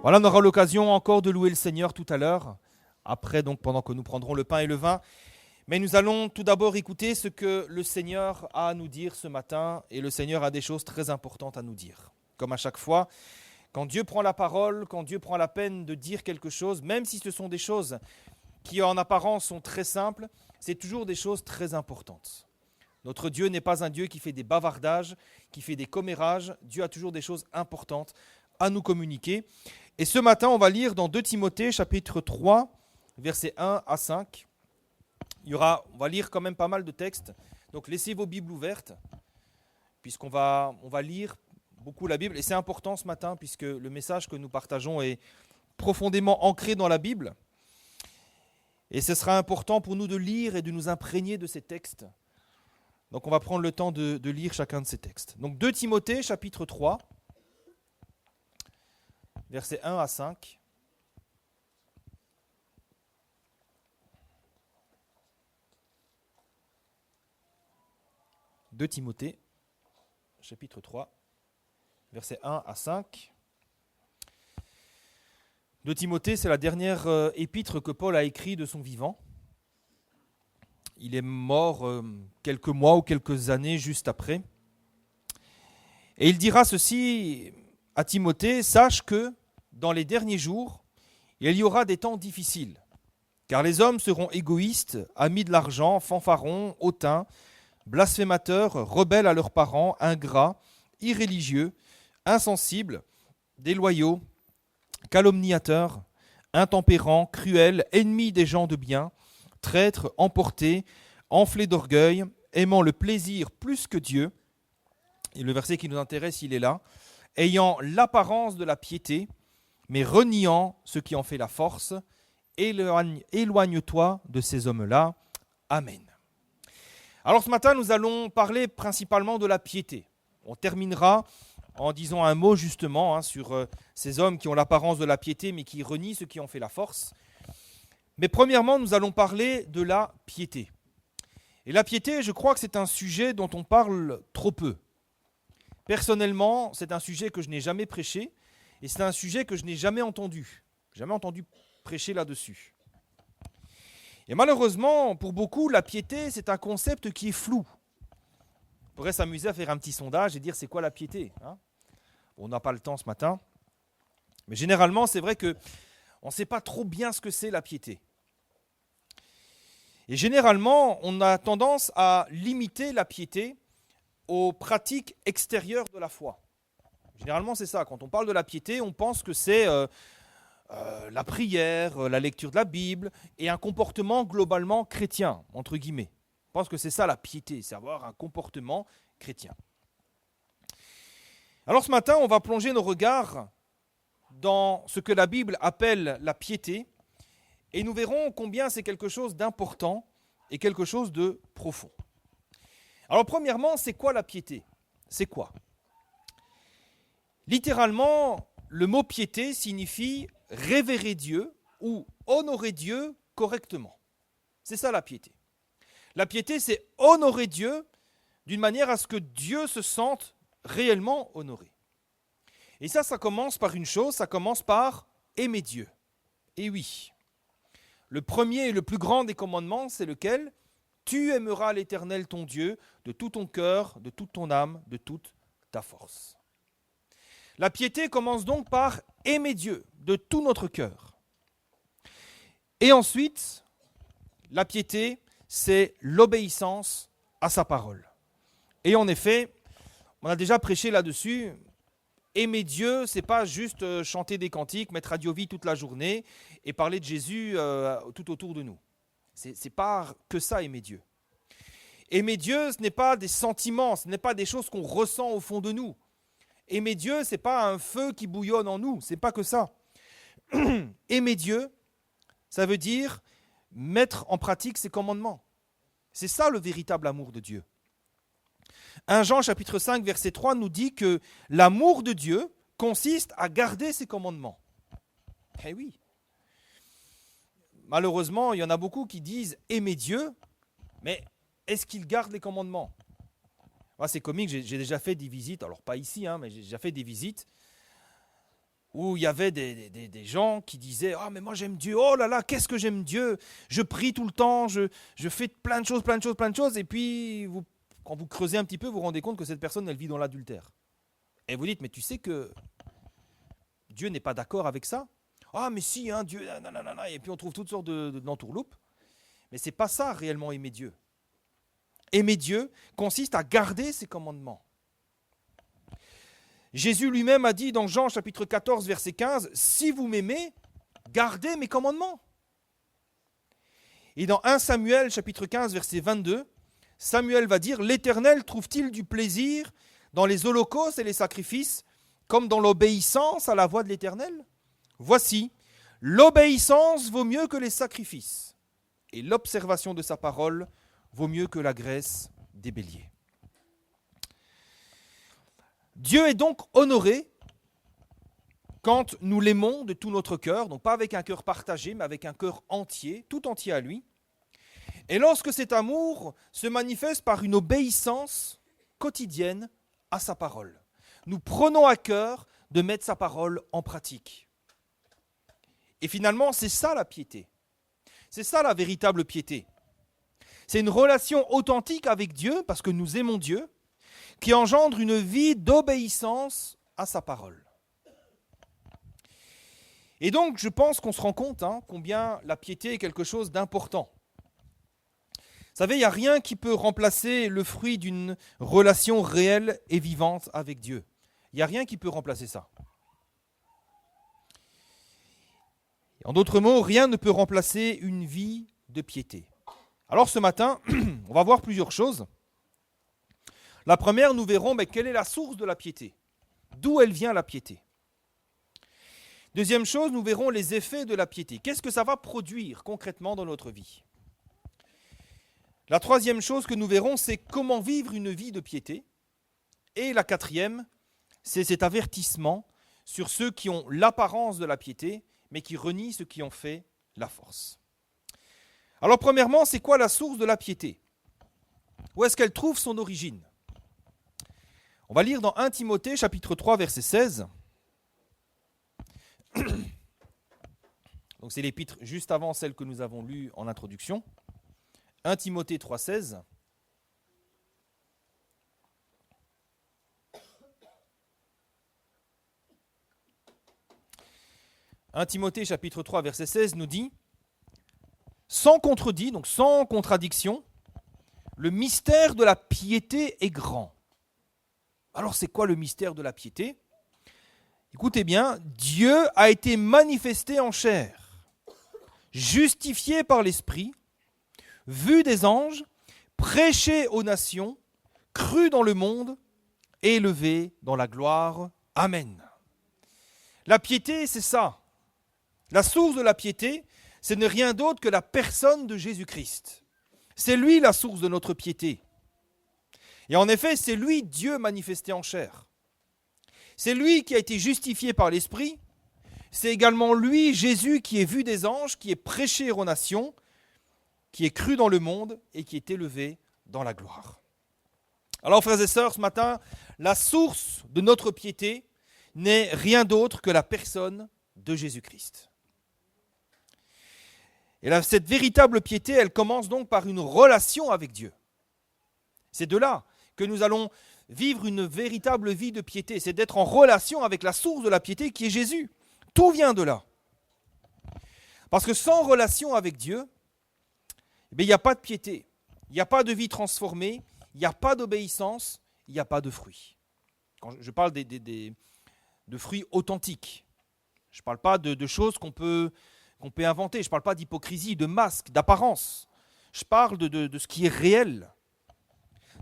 Voilà, on aura l'occasion encore de louer le Seigneur tout à l'heure, après donc pendant que nous prendrons le pain et le vin. Mais nous allons tout d'abord écouter ce que le Seigneur a à nous dire ce matin, et le Seigneur a des choses très importantes à nous dire. Comme à chaque fois, quand Dieu prend la parole, quand Dieu prend la peine de dire quelque chose, même si ce sont des choses qui en apparence sont très simples, c'est toujours des choses très importantes. Notre Dieu n'est pas un Dieu qui fait des bavardages, qui fait des commérages. Dieu a toujours des choses importantes à nous communiquer. Et ce matin, on va lire dans 2 Timothée, chapitre 3, versets 1 à 5. On va lire quand même pas mal de textes. Donc laissez vos Bibles ouvertes, puisqu'on va lire beaucoup la Bible. Et c'est important ce matin, puisque le message que nous partageons est profondément ancré dans la Bible. Et ce sera important pour nous de lire et de nous imprégner de ces textes. Donc on va prendre le temps de lire chacun de ces textes. Donc 2 Timothée, chapitre 3, versets 1 à 5. « 2 Timothée, chapitre 3, versets 1 à 5. 2 Timothée, c'est la dernière épître que Paul a écrite de son vivant. Il est mort quelques mois ou quelques années juste après. Et il dira ceci à Timothée, « Sache que dans les derniers jours, il y aura des temps difficiles, car les hommes seront égoïstes, amis de l'argent, fanfarons, hautains, blasphémateurs, rebelles à leurs parents, ingrats, irréligieux, insensibles, déloyaux, calomniateurs, intempérants, cruels, ennemis des gens de bien, traîtres, emportés, enflés d'orgueil, aimant le plaisir plus que Dieu. » Et le verset qui nous intéresse, il est là. « Ayant l'apparence de la piété, mais reniant ce qui en fait la force, éloigne-toi de ces hommes-là. Amen. » Alors ce matin, nous allons parler principalement de la piété. On terminera en disant un mot justement sur ces hommes qui ont l'apparence de la piété, mais qui renient ce qui en fait la force. Mais premièrement, nous allons parler de la piété. Et la piété, je crois que c'est un sujet dont on parle trop peu. Personnellement, c'est un sujet que je n'ai jamais prêché, et c'est un sujet que je n'ai jamais entendu prêcher là-dessus. Et malheureusement, pour beaucoup, la piété, c'est un concept qui est flou. On pourrait s'amuser à faire un petit sondage et dire c'est quoi la piété, hein ? On n'a pas le temps ce matin. Mais généralement, c'est vrai qu'on ne sait pas trop bien ce que c'est la piété. Et généralement, on a tendance à limiter la piété aux pratiques extérieures de la foi. Généralement, c'est ça. Quand on parle de la piété, on pense que c'est la prière, la lecture de la Bible et un comportement globalement chrétien, entre guillemets. On pense que c'est ça la piété, c'est avoir un comportement chrétien. Alors ce matin, on va plonger nos regards dans ce que la Bible appelle la piété et nous verrons combien c'est quelque chose d'important et quelque chose de profond. Alors premièrement, c'est quoi la piété ? C'est quoi ? Littéralement, le mot piété signifie révérer Dieu ou honorer Dieu correctement. C'est ça la piété. La piété, c'est honorer Dieu d'une manière à ce que Dieu se sente réellement honoré. Et ça commence par une chose, ça commence par aimer Dieu. Et oui, le premier et le plus grand des commandements, c'est lequel ? Tu aimeras l'Éternel ton Dieu de tout ton cœur, de toute ton âme, de toute ta force. La piété commence donc par aimer Dieu de tout notre cœur. Et ensuite, la piété, c'est l'obéissance à sa parole. Et en effet, on a déjà prêché là-dessus, aimer Dieu, c'est pas juste chanter des cantiques, mettre Radio Vie toute la journée et parler de Jésus tout autour de nous. C'est pas que ça, aimer Dieu. Aimer Dieu, ce n'est pas des sentiments, ce n'est pas des choses qu'on ressent au fond de nous. Aimer Dieu, ce n'est pas un feu qui bouillonne en nous, ce n'est pas que ça. Aimer Dieu, ça veut dire mettre en pratique ses commandements. C'est ça le véritable amour de Dieu. 1 Jean chapitre 5 verset 3 nous dit que l'amour de Dieu consiste à garder ses commandements. Eh oui. Malheureusement, il y en a beaucoup qui disent aimer Dieu, mais est-ce qu'ils gardent les commandements ? Moi, c'est comique, j'ai déjà fait des visites, alors pas ici, mais j'ai déjà fait des visites où il y avait des gens qui disaient « Ah, mais moi j'aime Dieu, oh là là, qu'est-ce que j'aime Dieu, je prie tout le temps, je fais plein de choses, et puis quand vous creusez un petit peu, vous vous rendez compte que cette personne, elle vit dans l'adultère. Et vous dites « Mais tu sais que Dieu n'est pas d'accord avec ça ?» Ah, mais si, hein, Dieu, nanana, et puis on trouve toutes sortes d'entourloupes. Mais ce n'est pas ça réellement aimer Dieu. Aimer Dieu consiste à garder ses commandements. Jésus lui-même a dit dans Jean chapitre 14, verset 15, « Si vous m'aimez, gardez mes commandements. » Et dans 1 Samuel chapitre 15, verset 22, Samuel va dire, « L'Éternel trouve-t-il du plaisir dans les holocaustes et les sacrifices, comme dans l'obéissance à la voix de l'Éternel ? Voici, l'obéissance vaut mieux que les sacrifices, et l'observation de sa parole vaut mieux que la graisse des béliers. » Dieu est donc honoré quand nous l'aimons de tout notre cœur, donc pas avec un cœur partagé, mais avec un cœur entier, tout entier à lui. Et lorsque cet amour se manifeste par une obéissance quotidienne à sa parole, nous prenons à cœur de mettre sa parole en pratique. Et finalement, c'est ça la piété. C'est ça la véritable piété. C'est une relation authentique avec Dieu, parce que nous aimons Dieu, qui engendre une vie d'obéissance à sa parole. Et donc, je pense qu'on se rend compte combien la piété est quelque chose d'important. Vous savez, il n'y a rien qui peut remplacer le fruit d'une relation réelle et vivante avec Dieu. Il n'y a rien qui peut remplacer ça. En d'autres mots, rien ne peut remplacer une vie de piété. Alors ce matin, on va voir plusieurs choses. La première, nous verrons quelle est la source de la piété. D'où elle vient la piété. Deuxième chose, nous verrons les effets de la piété. Qu'est-ce que ça va produire concrètement dans notre vie? La troisième chose que nous verrons, c'est comment vivre une vie de piété. Et la quatrième, c'est cet avertissement sur ceux qui ont l'apparence de la piété, mais qui renient ceux qui ont fait la force. Alors premièrement, c'est quoi la source de la piété? Où est-ce qu'elle trouve son origine? On va lire dans 1 Timothée chapitre 3 verset 16. Donc c'est l'épître juste avant celle que nous avons lue en introduction. 1 Timothée 3, 16. « 1 Timothée chapitre 3 verset 16 nous dit « Sans contredit, donc sans contradiction, le mystère de la piété est grand. » Alors c'est quoi le mystère de la piété? Écoutez bien, Dieu a été manifesté en chair, justifié par l'Esprit, vu des anges, prêché aux nations, cru dans le monde, élevé dans la gloire. Amen. La piété, c'est ça. La source de la piété, ce n'est rien d'autre que la personne de Jésus-Christ. C'est lui la source de notre piété. Et en effet, c'est lui Dieu manifesté en chair. C'est lui qui a été justifié par l'Esprit. C'est également lui, Jésus, qui est vu des anges, qui est prêché aux nations, qui est cru dans le monde et qui est élevé dans la gloire. Alors, frères et sœurs, ce matin, la source de notre piété n'est rien d'autre que la personne de Jésus-Christ. Et là, cette véritable piété, elle commence donc par une relation avec Dieu. C'est de là que nous allons vivre une véritable vie de piété. C'est d'être en relation avec la source de la piété qui est Jésus. Tout vient de là. Parce que sans relation avec Dieu, il n'y a pas de piété, il n'y a pas de vie transformée, il n'y a pas d'obéissance, il n'y a pas de fruits. Quand je parle de fruits authentiques, je ne parle pas de choses qu'on peut inventer, je ne parle pas d'hypocrisie, de masque, d'apparence. Je parle de ce qui est réel.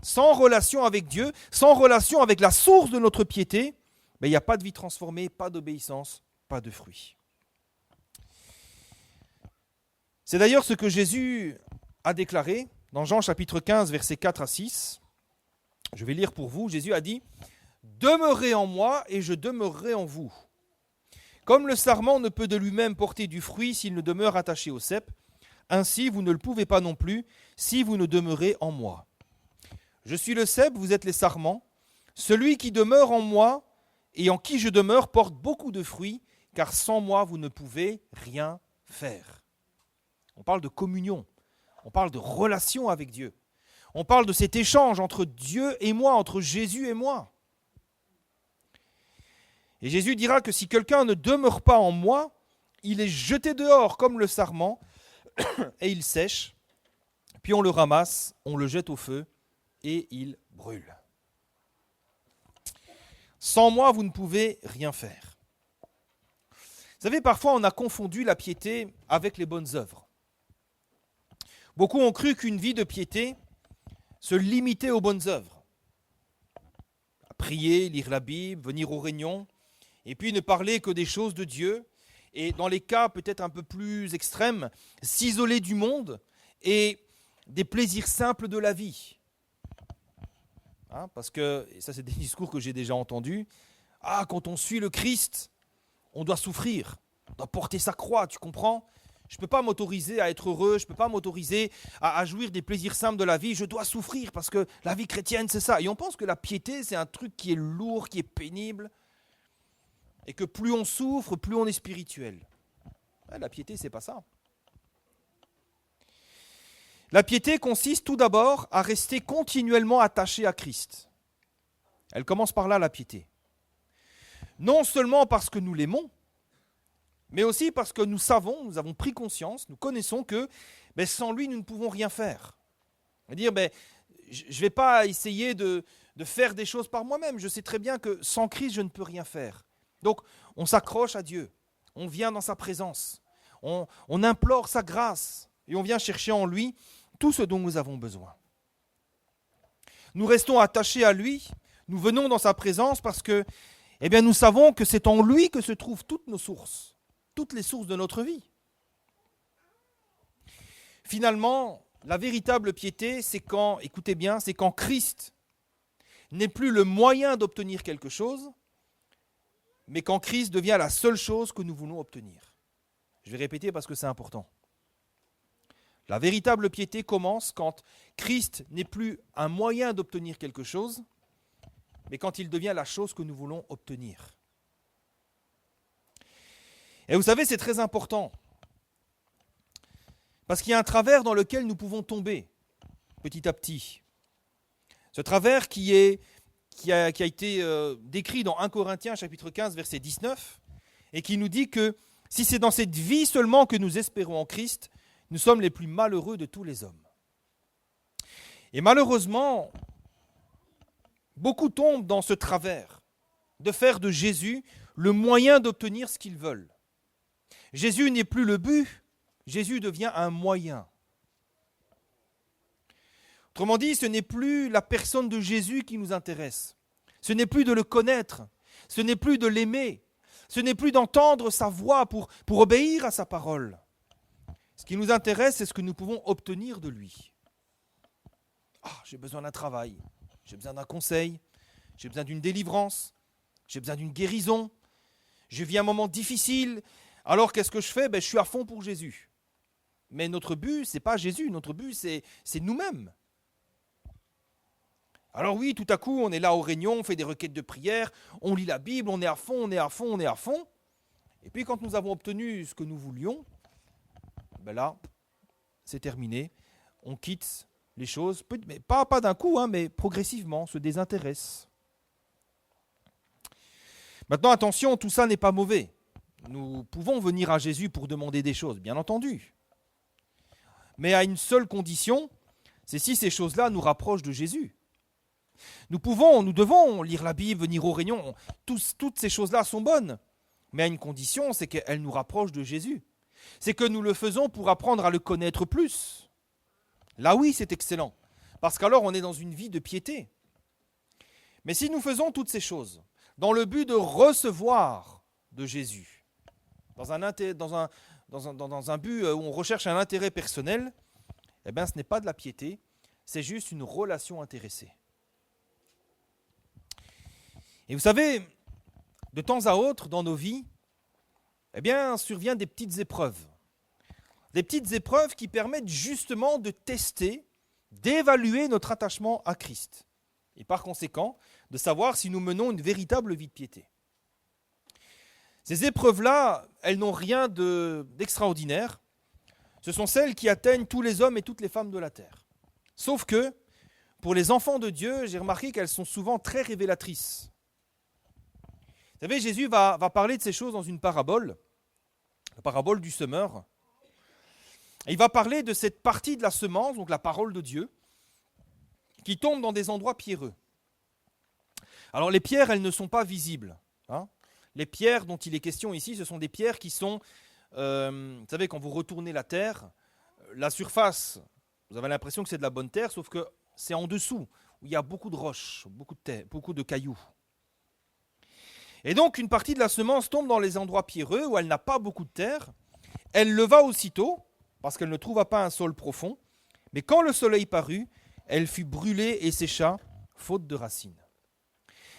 Sans relation avec Dieu, sans relation avec la source de notre piété, il n'y a pas de vie transformée, pas d'obéissance, pas de fruits. C'est d'ailleurs ce que Jésus a déclaré dans Jean chapitre 15, versets 4 à 6. Je vais lire pour vous. Jésus a dit « Demeurez en moi et je demeurerai en vous. Comme le sarment ne peut de lui-même porter du fruit s'il ne demeure attaché au cep, ainsi vous ne le pouvez pas non plus si vous ne demeurez en moi. Je suis le cep, vous êtes les sarments. Celui qui demeure en moi et en qui je demeure porte beaucoup de fruits, car sans moi, vous ne pouvez rien faire. On parle de communion, on parle de relation avec Dieu. On parle de cet échange entre Dieu et moi, entre Jésus et moi. Et Jésus dira que si quelqu'un ne demeure pas en moi, il est jeté dehors comme le sarment, et il sèche, puis on le ramasse, on le jette au feu, et il brûle. Sans moi, vous ne pouvez rien faire. Vous savez, parfois on a confondu la piété avec les bonnes œuvres. Beaucoup ont cru qu'une vie de piété se limitait aux bonnes œuvres. À prier, lire la Bible, venir aux réunions, et puis ne parler que des choses de Dieu, et dans les cas peut-être un peu plus extrêmes, s'isoler du monde et des plaisirs simples de la vie. Parce que, et ça c'est des discours que j'ai déjà entendus, quand on suit le Christ, on doit souffrir, on doit porter sa croix, tu comprends ? Je ne peux pas m'autoriser à être heureux, je ne peux pas m'autoriser à jouir des plaisirs simples de la vie, je dois souffrir parce que la vie chrétienne c'est ça. Et on pense que la piété c'est un truc qui est lourd, qui est pénible, et que plus on souffre, plus on est spirituel. La piété c'est pas ça. La piété consiste tout d'abord à rester continuellement attaché à Christ. Elle commence par là, la piété. Non seulement parce que nous l'aimons, mais aussi parce que nous avons pris conscience, nous connaissons que sans lui, nous ne pouvons rien faire. C'est-à-dire, je ne vais pas essayer de faire des choses par moi-même. Je sais très bien que sans Christ, je ne peux rien faire. Donc, on s'accroche à Dieu, on vient dans sa présence, on implore sa grâce et on vient chercher en lui tout ce dont nous avons besoin. Nous restons attachés à lui, nous venons dans sa présence parce que nous savons que c'est en lui que se trouvent toutes nos sources, toutes les sources de notre vie. Finalement, la véritable piété, c'est quand, écoutez bien, c'est quand Christ n'est plus le moyen d'obtenir quelque chose, mais quand Christ devient la seule chose que nous voulons obtenir. Je vais répéter parce que c'est important. La véritable piété commence quand Christ n'est plus un moyen d'obtenir quelque chose, mais quand il devient la chose que nous voulons obtenir. Et vous savez, c'est très important, parce qu'il y a un travers dans lequel nous pouvons tomber petit à petit. Ce travers qui a été décrit dans 1 Corinthiens chapitre 15, verset 19, et qui nous dit que si c'est dans cette vie seulement que nous espérons en Christ, nous sommes les plus malheureux de tous les hommes. Et malheureusement, beaucoup tombent dans ce travers de faire de Jésus le moyen d'obtenir ce qu'ils veulent. Jésus n'est plus le but, Jésus devient un moyen. Autrement dit, ce n'est plus la personne de Jésus qui nous intéresse. Ce n'est plus de le connaître, ce n'est plus de l'aimer, ce n'est plus d'entendre sa voix pour obéir à sa parole. Ce qui nous intéresse, c'est ce que nous pouvons obtenir de lui. J'ai besoin d'un travail, j'ai besoin d'un conseil, j'ai besoin d'une délivrance, j'ai besoin d'une guérison, je vis un moment difficile, alors qu'est-ce que je fais ? Je suis à fond pour Jésus. Mais notre but, ce n'est pas Jésus, notre but, c'est nous-mêmes. Alors oui, tout à coup, on est là aux réunions, on fait des requêtes de prière, on lit la Bible, on est à fond, on est à fond, on est à fond. Et puis quand nous avons obtenu ce que nous voulions, là, c'est terminé. On quitte les choses, mais pas d'un coup, mais progressivement, on se désintéresse. Maintenant, attention, tout ça n'est pas mauvais. Nous pouvons venir à Jésus pour demander des choses, bien entendu. Mais à une seule condition, c'est si ces choses-là nous rapprochent de Jésus. Nous devons lire la Bible, venir aux réunions, toutes ces choses-là sont bonnes. Mais à une condition, c'est qu'elles nous rapprochent de Jésus. C'est que nous le faisons pour apprendre à le connaître plus. Là oui, c'est excellent, parce qu'alors on est dans une vie de piété. Mais si nous faisons toutes ces choses dans le but de recevoir de Jésus, dans un but où on recherche un intérêt personnel, ce n'est pas de la piété, c'est juste une relation intéressée. Et vous savez, de temps à autre dans nos vies, surviennent des petites épreuves. Des petites épreuves qui permettent justement de tester, d'évaluer notre attachement à Christ. Et par conséquent, de savoir si nous menons une véritable vie de piété. Ces épreuves-là, elles n'ont rien d'extraordinaire. Ce sont celles qui atteignent tous les hommes et toutes les femmes de la terre. Sauf que, pour les enfants de Dieu, j'ai remarqué qu'elles sont souvent très révélatrices. Vous savez, Jésus va parler de ces choses dans une parabole, la parabole du semeur. Et il va parler de cette partie de la semence, donc la parole de Dieu, qui tombe dans des endroits pierreux. Alors les pierres, elles ne sont pas visibles. Les pierres dont il est question ici, ce sont des pierres qui sont, vous savez, quand vous retournez la terre, la surface, vous avez l'impression que c'est de la bonne terre, sauf que c'est en dessous, où il y a beaucoup de roches, beaucoup de terre, beaucoup de cailloux. Et donc une partie de la semence tombe dans les endroits pierreux, où elle n'a pas beaucoup de terre. Elle leva aussitôt, parce qu'elle ne trouva pas un sol profond, mais quand le soleil parut, elle fut brûlée et sécha, faute de racines.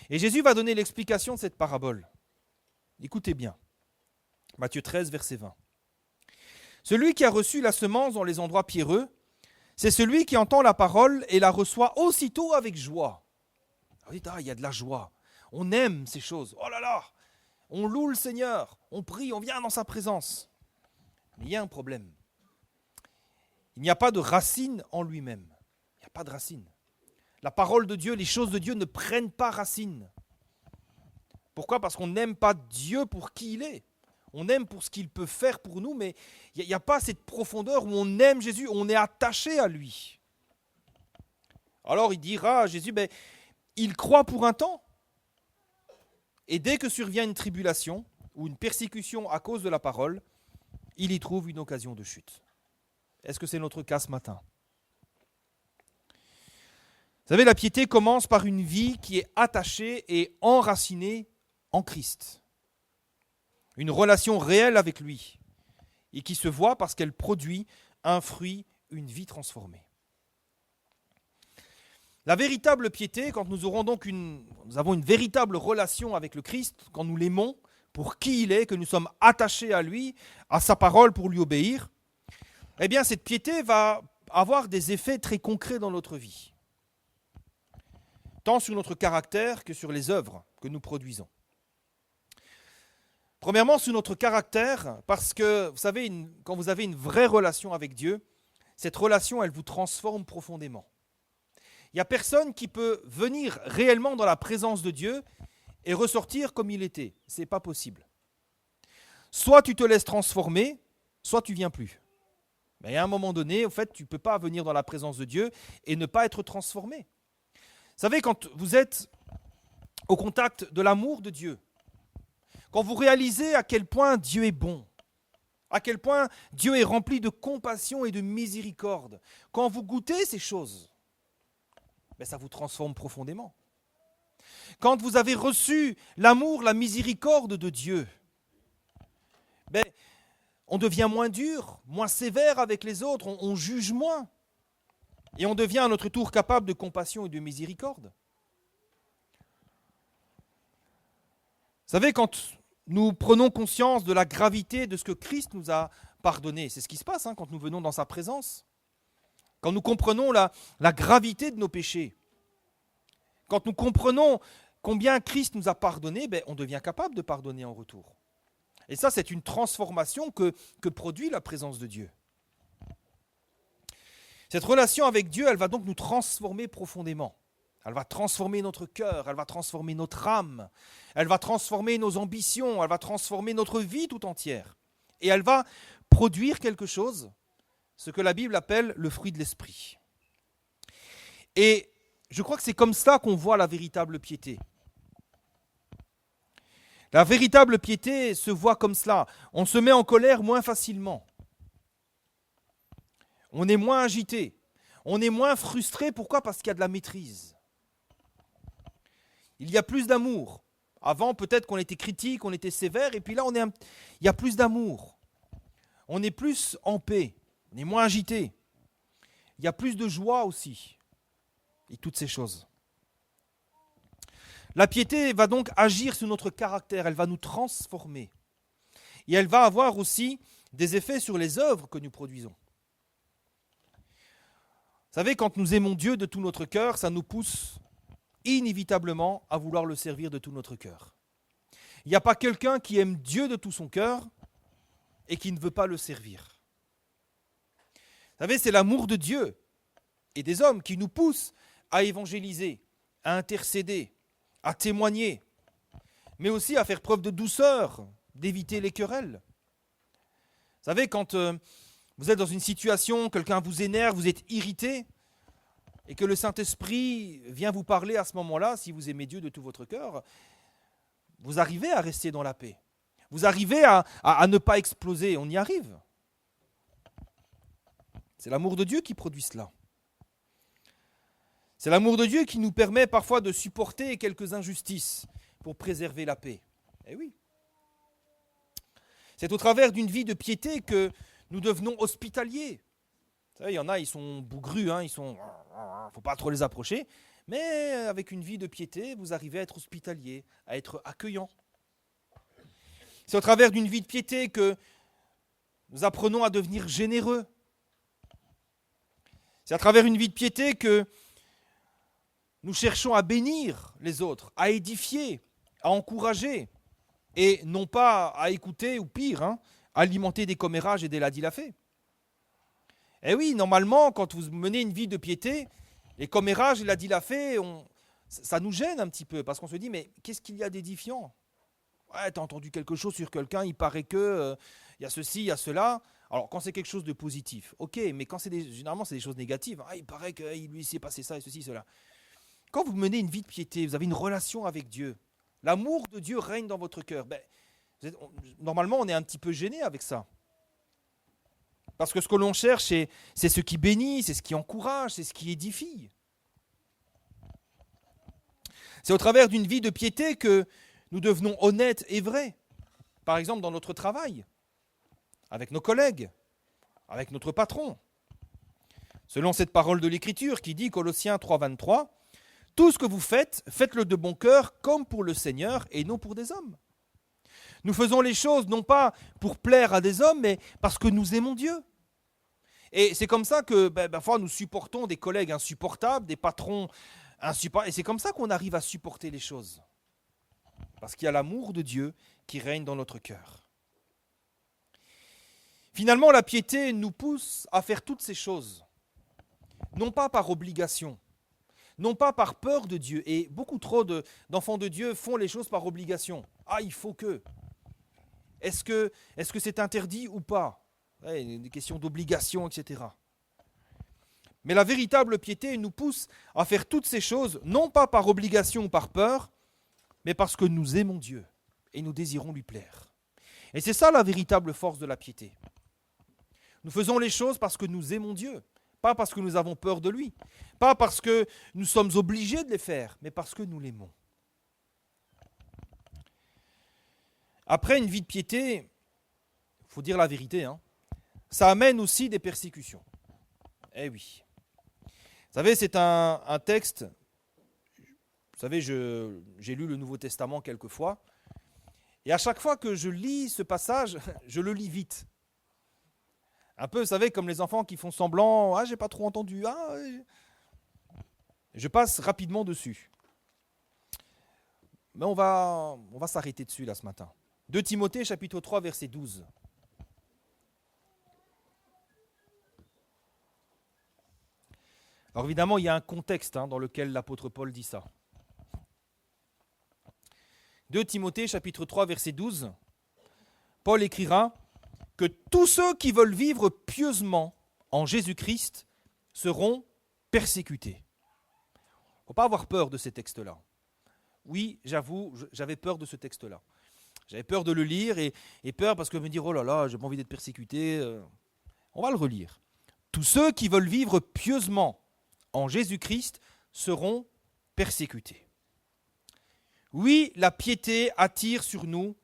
Et Jésus va donner l'explication de cette parabole. Écoutez bien, Matthieu 13, verset 20. Celui qui a reçu la semence dans les endroits pierreux, c'est celui qui entend la parole et la reçoit aussitôt avec joie. Vous dites, il y a de la joie, on aime ces choses, oh là là, on loue le Seigneur, on prie, on vient dans sa présence. Mais il y a un problème. Il n'y a pas de racine en lui-même. Il n'y a pas de racine. La parole de Dieu, les choses de Dieu ne prennent pas racine. Pourquoi ? Parce qu'on n'aime pas Dieu pour qui il est. On aime pour ce qu'il peut faire pour nous, mais il n'y a pas cette profondeur où on aime Jésus, on est attaché à lui. Alors il dira à Jésus, il croit pour un temps. Et dès que survient une tribulation ou une persécution à cause de la parole, il y trouve une occasion de chute. Est-ce que c'est notre cas ce matin ? Vous savez, la piété commence par une vie qui est attachée et enracinée en Christ. Une relation réelle avec lui et qui se voit parce qu'elle produit un fruit, une vie transformée. La véritable piété, quand nous avons une véritable relation avec le Christ, quand nous l'aimons pour qui il est, que nous sommes attachés à lui, à sa parole pour lui obéir, eh bien cette piété va avoir des effets très concrets dans notre vie, tant sur notre caractère que sur les œuvres que nous produisons. Premièrement, sur notre caractère, parce que, vous savez, quand vous avez une vraie relation avec Dieu, cette relation, elle vous transforme profondément. Il n'y a personne qui peut venir réellement dans la présence de Dieu et ressortir comme il était. Ce n'est pas possible. Soit tu te laisses transformer, soit tu ne viens plus. Mais à un moment donné, en fait, tu ne peux pas venir dans la présence de Dieu et ne pas être transformé. Vous savez, quand vous êtes au contact de l'amour de Dieu, quand vous réalisez à quel point Dieu est bon, à quel point Dieu est rempli de compassion et de miséricorde, quand vous goûtez ces choses, ça vous transforme profondément. Quand vous avez reçu l'amour, la miséricorde de Dieu, on devient moins dur, moins sévère avec les autres, on juge moins. Et on devient à notre tour capable de compassion et de miséricorde. Vous savez, quand nous prenons conscience de la gravité de ce que Christ nous a pardonné, c'est ce qui se passe quand nous venons dans sa présence. Quand nous comprenons la gravité de nos péchés, quand nous comprenons combien Christ nous a pardonné, on devient capable de pardonner en retour. Et ça, c'est une transformation que produit la présence de Dieu. Cette relation avec Dieu, elle va donc nous transformer profondément. Elle va transformer notre cœur, elle va transformer notre âme, elle va transformer nos ambitions, elle va transformer notre vie tout entière. Et elle va produire quelque chose, ce que la Bible appelle le fruit de l'esprit. Et je crois que c'est comme ça qu'on voit la véritable piété. La véritable piété se voit comme cela. On se met en colère moins facilement. On est moins agité. On est moins frustré. Pourquoi ? Parce qu'il y a de la maîtrise. Il y a plus d'amour. Avant, peut-être qu'on était critique, on était sévère, et puis là, il y a plus d'amour. On est plus en paix. On est moins agité. Il y a plus de joie aussi. Et toutes ces choses. La piété va donc agir sur notre caractère, elle va nous transformer. Et elle va avoir aussi des effets sur les œuvres que nous produisons. Vous savez, quand nous aimons Dieu de tout notre cœur, ça nous pousse inévitablement à vouloir le servir de tout notre cœur. Il n'y a pas quelqu'un qui aime Dieu de tout son cœur et qui ne veut pas le servir. Vous savez, c'est l'amour de Dieu et des hommes qui nous pousse à évangéliser, à intercéder, à témoigner, mais aussi à faire preuve de douceur, d'éviter les querelles. Vous savez, quand vous êtes dans une situation, quelqu'un vous énerve, vous êtes irrité, et que le Saint-Esprit vient vous parler à ce moment-là, si vous aimez Dieu de tout votre cœur, vous arrivez à rester dans la paix. Vous arrivez à ne pas exploser, on y arrive. C'est l'amour de Dieu qui produit cela. C'est l'amour de Dieu qui nous permet parfois de supporter quelques injustices pour préserver la paix. Eh oui. C'est au travers d'une vie de piété que nous devenons hospitaliers. Vous savez, il y en a, ils sont bougrus, il ne faut pas trop les approcher. Mais avec une vie de piété, vous arrivez à être hospitalier, à être accueillant. C'est au travers d'une vie de piété que nous apprenons à devenir généreux. C'est à travers une vie de piété que nous cherchons à bénir les autres, à édifier, à encourager, et non pas à écouter, ou pire, alimenter des commérages et des ladilafés. Eh oui, normalement, quand vous menez une vie de piété, les commérages et ladilafés, ça nous gêne un petit peu, parce qu'on se dit, mais qu'est-ce qu'il y a d'édifiant ? Ouais, t'as entendu quelque chose sur quelqu'un, il paraît que y a ceci, il y a cela. Alors, quand c'est quelque chose de positif, ok, mais quand généralement c'est des choses négatives, il paraît qu'il lui s'est passé ça et ceci, cela. Quand vous menez une vie de piété, vous avez une relation avec Dieu, l'amour de Dieu règne dans votre cœur. Normalement, on est un petit peu gêné avec ça. Parce que ce que l'on cherche, c'est ce qui bénit, c'est ce qui encourage, c'est ce qui édifie. C'est au travers d'une vie de piété que nous devenons honnêtes et vrais. Par exemple, dans notre travail, avec nos collègues, avec notre patron. Selon cette parole de l'Écriture qui dit, Colossiens 3, 23, « Tout ce que vous faites, faites-le de bon cœur, comme pour le Seigneur et non pour des hommes. » Nous faisons les choses non pas pour plaire à des hommes, mais parce que nous aimons Dieu. Et c'est comme ça que parfois nous supportons des collègues insupportables, des patrons insupportables. Et c'est comme ça qu'on arrive à supporter les choses. Parce qu'il y a l'amour de Dieu qui règne dans notre cœur. Finalement, la piété nous pousse à faire toutes ces choses. Non pas par obligation, non pas par peur de Dieu. Et beaucoup trop d'enfants de Dieu font les choses par obligation. Ah, il faut que. Est-ce que c'est interdit ou pas ? Des questions d'obligation, etc. Mais la véritable piété nous pousse à faire toutes ces choses, non pas par obligation ou par peur, mais parce que nous aimons Dieu et nous désirons lui plaire. Et c'est ça la véritable force de la piété. Nous faisons les choses parce que nous aimons Dieu, pas parce que nous avons peur de lui, pas parce que nous sommes obligés de les faire, mais parce que nous l'aimons. Après une vie de piété, il faut dire la vérité, ça amène aussi des persécutions. Eh oui. Vous savez, c'est un texte, vous savez, j'ai lu le Nouveau Testament quelques fois, et à chaque fois que je lis ce passage, je le lis vite. Un peu, vous savez, comme les enfants qui font semblant, j'ai pas trop entendu, Je passe rapidement dessus. Mais on va s'arrêter dessus là ce matin. 2 Timothée, chapitre 3, verset 12. Alors évidemment, il y a un contexte dans lequel l'apôtre Paul dit ça. 2 Timothée, chapitre 3, verset 12. Paul écrira que tous ceux qui veulent vivre pieusement en Jésus-Christ seront persécutés. Il ne faut pas avoir peur de ces textes-là. Oui, j'avoue, j'avais peur de ce texte-là. J'avais peur de le lire et peur parce que me dire, oh là là, j'ai pas envie d'être persécuté. On va le relire. Tous ceux qui veulent vivre pieusement en Jésus-Christ seront persécutés. Oui, la piété attire sur nous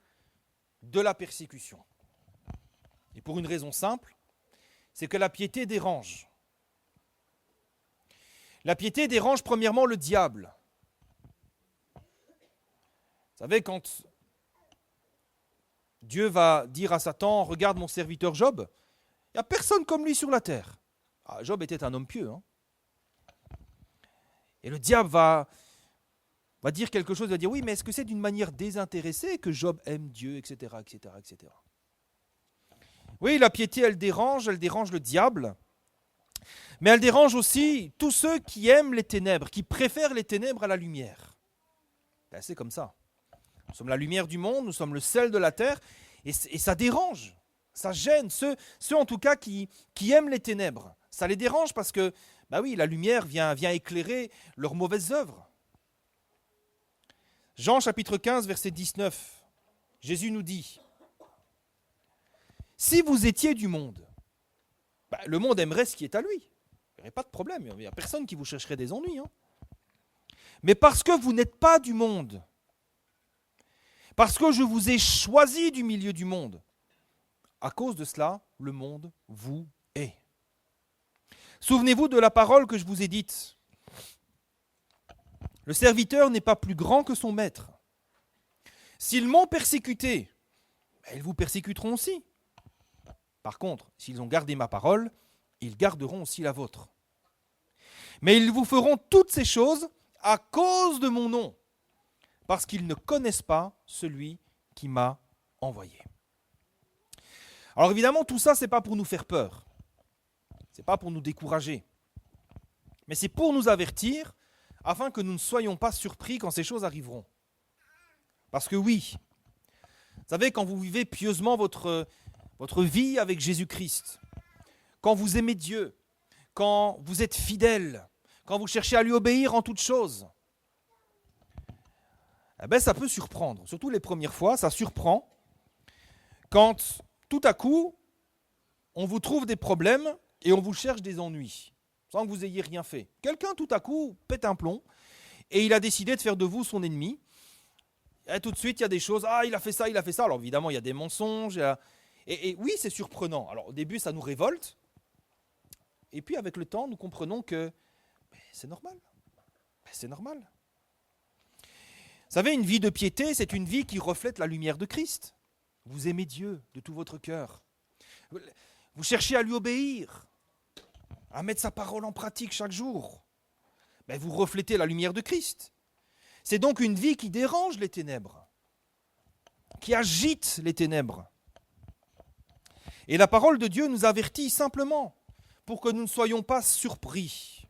de la persécution. Et pour une raison simple, c'est que la piété dérange. La piété dérange premièrement le diable. Vous savez, quand Dieu va dire à Satan, regarde mon serviteur Job, il n'y a personne comme lui sur la terre. Job était un homme pieux. Et le diable va va dire quelque chose, va dire oui, mais est-ce que c'est d'une manière désintéressée que Job aime Dieu, etc., etc., etc. Oui, la piété, elle dérange le diable, mais elle dérange aussi tous ceux qui aiment les ténèbres, qui préfèrent les ténèbres à la lumière. Ben, c'est comme ça. Nous sommes la lumière du monde, nous sommes le sel de la terre, et ça dérange, ça gêne ceux en tout cas qui aiment les ténèbres. Ça les dérange parce que, bah oui, la lumière vient éclairer leurs mauvaises œuvres. Jean chapitre 15, verset 19, Jésus nous dit, « Si vous étiez du monde, bah, le monde aimerait ce qui est à lui. Il n'y aurait pas de problème, il n'y a personne qui vous chercherait des ennuis. Hein. Mais parce que vous n'êtes pas du monde, parce que je vous ai choisi du milieu du monde, à cause de cela, le monde vous hait. Souvenez-vous de la parole que je vous ai dite. Le serviteur n'est pas plus grand que son maître. S'ils m'ont persécuté, ils vous persécuteront aussi. Par contre, s'ils ont gardé ma parole, ils garderont aussi la vôtre. Mais ils vous feront toutes ces choses à cause de mon nom, parce qu'ils ne connaissent pas celui qui m'a envoyé. Alors évidemment, tout ça, ce n'est pas pour nous faire peur. Ce n'est pas pour nous décourager. Mais c'est pour nous avertir, afin que nous ne soyons pas surpris quand ces choses arriveront. Parce que oui, vous savez, quand vous vivez pieusement votre vie avec Jésus-Christ, quand vous aimez Dieu, quand vous êtes fidèle, quand vous cherchez à lui obéir en toutes choses, eh bien, ça peut surprendre. Surtout les premières fois, ça surprend quand tout à coup, on vous trouve des problèmes et on vous cherche des ennuis, sans que vous ayez rien fait. Quelqu'un tout à coup pète un plomb et il a décidé de faire de vous son ennemi. Et tout de suite, il y a des choses, il a fait ça. Alors évidemment, il y a des mensonges. Et oui, c'est surprenant. Alors au début, ça nous révolte. Et puis avec le temps, nous comprenons que c'est normal. C'est normal. Vous savez, une vie de piété, c'est une vie qui reflète la lumière de Christ. Vous aimez Dieu de tout votre cœur. Vous cherchez à lui obéir, à mettre sa parole en pratique chaque jour. Vous reflétez la lumière de Christ. C'est donc une vie qui dérange les ténèbres, qui agite les ténèbres. Et la parole de Dieu nous avertit simplement pour que nous ne soyons pas surpris,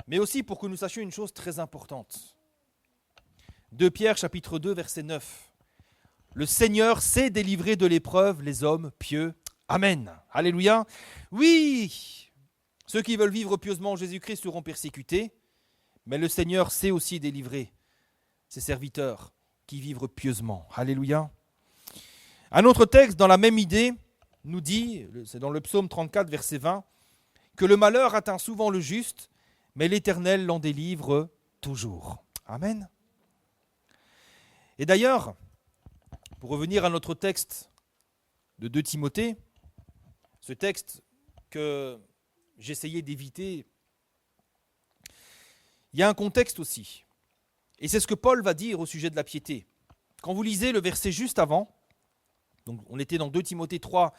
mais aussi pour que nous sachions une chose très importante. 2 Pierre chapitre 2 verset 9. Le Seigneur sait délivrer de l'épreuve les hommes pieux. Amen. Alléluia. Oui, ceux qui veulent vivre pieusement en Jésus-Christ seront persécutés, mais le Seigneur sait aussi délivrer ses serviteurs qui vivent pieusement. Alléluia. Un autre texte dans la même idée nous dit, c'est dans le psaume 34 verset 20, que le malheur atteint souvent le juste, mais l'Éternel l'en délivre toujours. Amen. Et d'ailleurs, pour revenir à notre texte de 2 Timothée, ce texte que j'essayais d'éviter, il y a un contexte aussi. Et c'est ce que Paul va dire au sujet de la piété. Quand vous lisez le verset juste avant, donc on était dans 2 Timothée 3,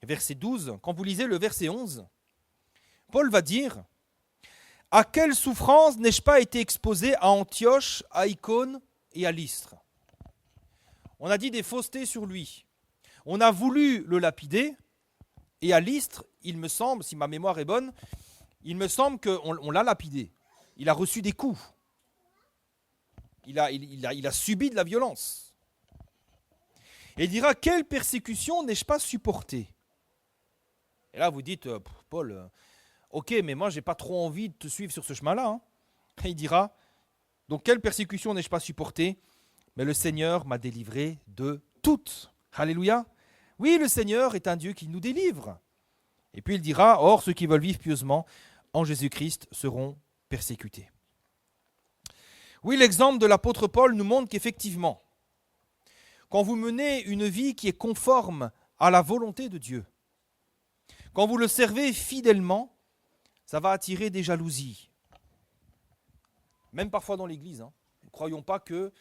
verset 12, quand vous lisez le verset 11, Paul va dire « À quelle souffrance n'ai-je pas été exposé à Antioche, à Icône et à Lystre ?» On a dit des faussetés sur lui. On a voulu le lapider, et à Lystre, il me semble, si ma mémoire est bonne, il me semble qu'on l'a lapidé. Il a reçu des coups. Il a subi de la violence. Et il dira, quelle persécution n'ai-je pas supportée? Et là, vous dites, Paul, ok, mais moi, je n'ai pas trop envie de te suivre sur ce chemin-là. Hein. Et il dira, donc, quelle persécution n'ai-je pas supportée? Mais le Seigneur m'a délivré de toutes. Alléluia. Oui, le Seigneur est un Dieu qui nous délivre. Et puis il dira, or, ceux qui veulent vivre pieusement en Jésus-Christ seront persécutés. Oui, l'exemple de l'apôtre Paul nous montre qu'effectivement, quand vous menez une vie qui est conforme à la volonté de Dieu, quand vous le servez fidèlement, ça va attirer des jalousies. Même parfois dans l'Église. Hein. Ne croyons pas que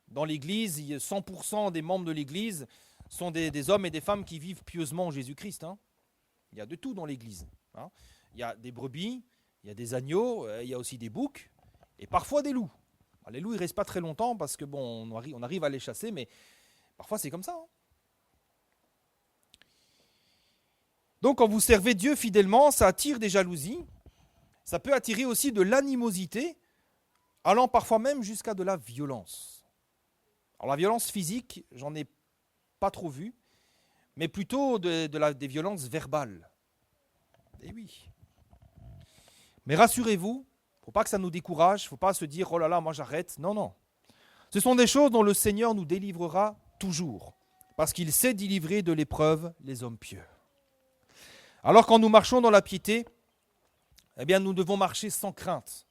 dans l'Église, 100% des membres de l'Église sont des hommes et des femmes qui vivent pieusement en Jésus-Christ. Hein. Il y a de tout dans l'Église. Hein. Il y a des brebis, il y a des agneaux, il y a aussi des boucs, et parfois des loups. Les loups, ils ne restent pas très longtemps parce que on arrive à les chasser, mais parfois c'est comme ça. Donc quand vous servez Dieu fidèlement, ça attire des jalousies, ça peut attirer aussi de l'animosité, allant parfois même jusqu'à de la violence. Alors la violence physique, j'en ai pas trop vu, mais plutôt des violences verbales. Et oui. Mais rassurez-vous, il ne faut pas que ça nous décourage, il ne faut pas se dire « Oh là là, moi j'arrête ». Non, non. Ce sont des choses dont le Seigneur nous délivrera toujours, parce qu'il sait délivrer de l'épreuve les hommes pieux. Alors quand nous marchons dans la piété, eh bien nous devons marcher sans crainte,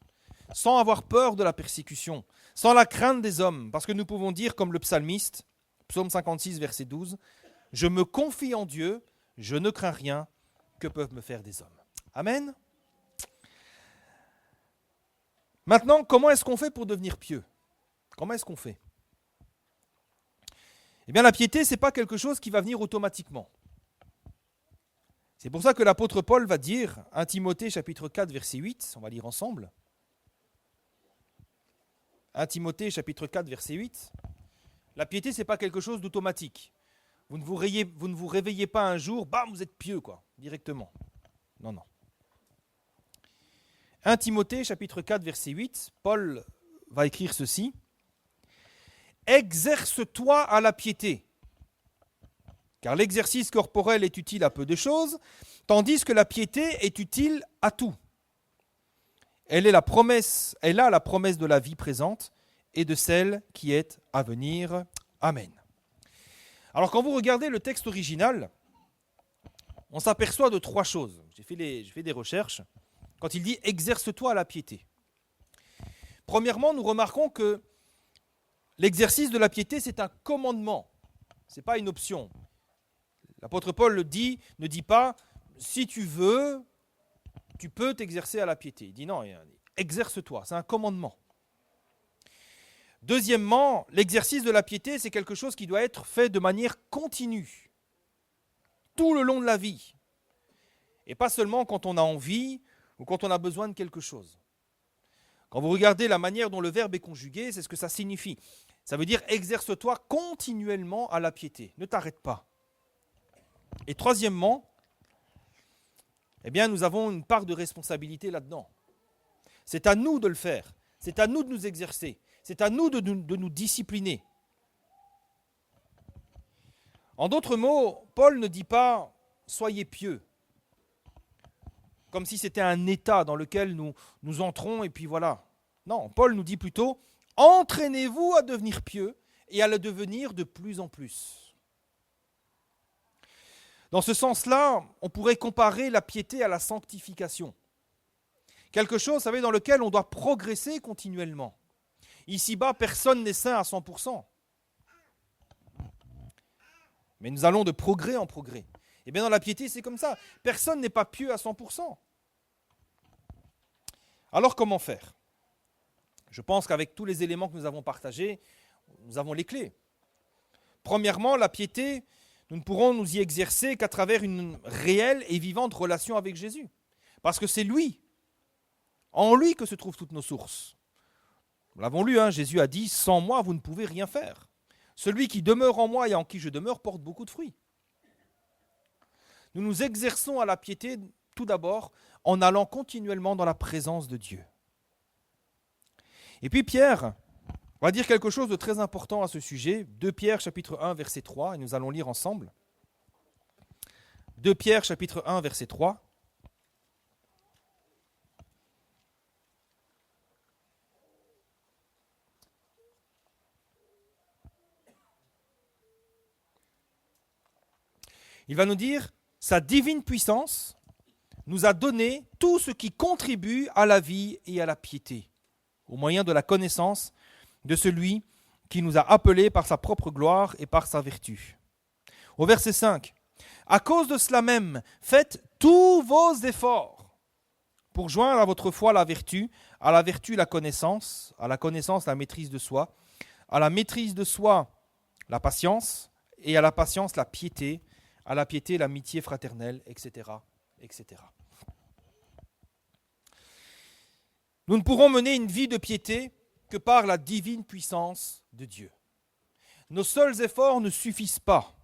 sans avoir peur de la persécution, sans la crainte des hommes, parce que nous pouvons dire comme le psalmiste, psaume 56, verset 12, « Je me confie en Dieu, je ne crains rien, que peuvent me faire des hommes ». Amen. Maintenant, comment est-ce qu'on fait pour devenir pieux? Comment est-ce qu'on fait? Eh bien, la piété, ce n'est pas quelque chose qui va venir automatiquement. C'est pour ça que l'apôtre Paul va dire, 1 Timothée chapitre 4, verset 8, on va lire ensemble. 1 Timothée chapitre 4, verset 8. La piété, ce n'est pas quelque chose d'automatique. Vous ne vous réveillez pas un jour, bam, vous êtes pieux, directement. Non, non. 1 Timothée chapitre 4, verset 8, Paul va écrire ceci. « Exerce-toi à la piété, car l'exercice corporel est utile à peu de choses, tandis que la piété est utile à tout. Elle a la promesse de la vie présente et de celle qui est à venir. Amen. » Alors quand vous regardez le texte original, on s'aperçoit de trois choses. J'ai fait des recherches. Quand il dit « exerce-toi à la piété ». Premièrement, nous remarquons que l'exercice de la piété, c'est un commandement. Ce n'est pas une option. L'apôtre Paul ne dit pas « si tu veux, tu peux t'exercer à la piété ». Il dit non, exerce-toi, c'est un commandement. Deuxièmement, l'exercice de la piété, c'est quelque chose qui doit être fait de manière continue, tout le long de la vie. Et pas seulement quand on a envie ou quand on a besoin de quelque chose. Quand vous regardez la manière dont le verbe est conjugué, c'est ce que ça signifie. Ça veut dire exerce-toi continuellement à la piété. Ne t'arrête pas. Et troisièmement, eh bien, nous avons une part de responsabilité là-dedans. C'est à nous de le faire. C'est à nous de nous exercer. C'est à nous de nous discipliner. En d'autres mots, Paul ne dit pas « soyez pieux », comme si c'était un état dans lequel nous entrons et puis voilà. Non, Paul nous dit plutôt « entraînez-vous à devenir pieux et à le devenir de plus en plus ». Dans ce sens-là, on pourrait comparer la piété à la sanctification. Quelque chose, vous savez, dans lequel on doit progresser continuellement. Ici-bas, personne n'est saint à 100%. Mais nous allons de progrès en progrès. Et bien dans la piété, c'est comme ça. Personne n'est pas pieux à 100%. Alors comment faire? Je pense qu'avec tous les éléments que nous avons partagés, nous avons les clés. Premièrement, la piété, nous ne pourrons nous y exercer qu'à travers une réelle et vivante relation avec Jésus. Parce que c'est lui, en lui que se trouvent toutes nos sources. Nous l'avons lu, Jésus a dit « Sans moi, vous ne pouvez rien faire. Celui qui demeure en moi et en qui je demeure porte beaucoup de fruits. » Nous nous exerçons à la piété tout d'abord en allant continuellement dans la présence de Dieu. Et puis Pierre va dire quelque chose de très important à ce sujet. 2 Pierre chapitre 1 verset 3, et nous allons lire ensemble. 2 Pierre chapitre 1 verset 3. Il va nous dire « Sa divine puissance nous a donné tout ce qui contribue à la vie et à la piété, au moyen de la connaissance de celui qui nous a appelés par sa propre gloire et par sa vertu. » Au verset 5, « À cause de cela même, faites tous vos efforts pour joindre à votre foi la vertu, à la vertu la connaissance, à la connaissance la maîtrise de soi, à la maîtrise de soi la patience, et à la patience la piété, à la piété l'amitié fraternelle, etc., etc. » Nous ne pourrons mener une vie de piété que par la divine puissance de Dieu. Nos seuls efforts ne suffisent pas.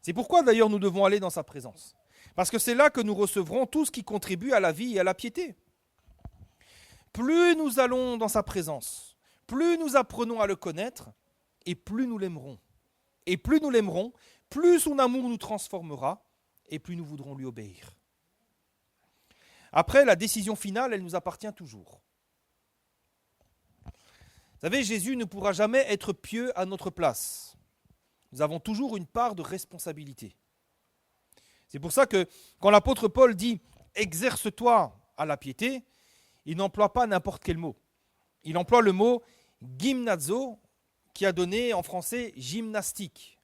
C'est pourquoi d'ailleurs nous devons aller dans sa présence. Parce que c'est là que nous recevrons tout ce qui contribue à la vie et à la piété. Plus nous allons dans sa présence, plus nous apprenons à le connaître, et plus nous l'aimerons. Et plus nous l'aimerons, plus son amour nous transformera, et plus nous voudrons lui obéir. Après, la décision finale, elle nous appartient toujours. Vous savez, Jésus ne pourra jamais être pieux à notre place. Nous avons toujours une part de responsabilité. C'est pour ça que quand l'apôtre Paul dit « exerce-toi à la piété », il n'emploie pas n'importe quel mot. Il emploie le mot « gymnazo » qui a donné en français « gymnastique ».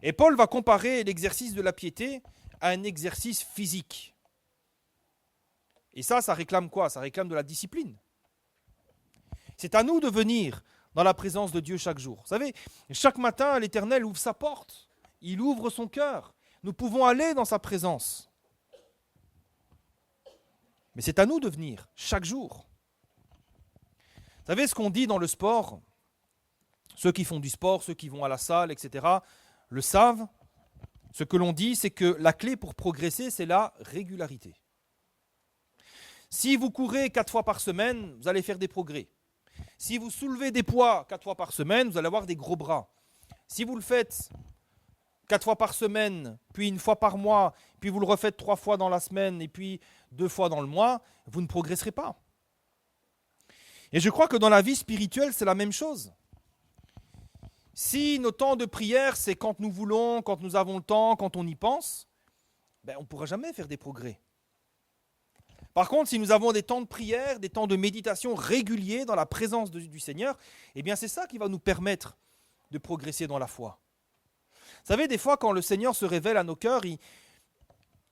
Et Paul va comparer l'exercice de la piété à un exercice physique. Et ça réclame quoi? Ça réclame de la discipline. C'est à nous de venir dans la présence de Dieu chaque jour. Vous savez, chaque matin, l'Éternel ouvre sa porte. Il ouvre son cœur. Nous pouvons aller dans sa présence. Mais c'est à nous de venir chaque jour. Vous savez ce qu'on dit dans le sport? Ceux qui font du sport, ceux qui vont à la salle, etc., le savent. Ce que l'on dit, c'est que la clé pour progresser, c'est la régularité. Si vous courez 4 fois par semaine, vous allez faire des progrès. Si vous soulevez des poids 4 fois par semaine, vous allez avoir des gros bras. Si vous le faites 4 fois par semaine, puis 1 fois par mois, puis vous le refaites 3 fois dans la semaine, et puis 2 fois dans le mois, vous ne progresserez pas. Et je crois que dans la vie spirituelle, c'est la même chose. Si nos temps de prière, c'est quand nous voulons, quand nous avons le temps, quand on y pense, on ne pourra jamais faire des progrès. Par contre, si nous avons des temps de prière, des temps de méditation réguliers dans la présence du Seigneur, c'est ça qui va nous permettre de progresser dans la foi. Vous savez, des fois, quand le Seigneur se révèle à nos cœurs,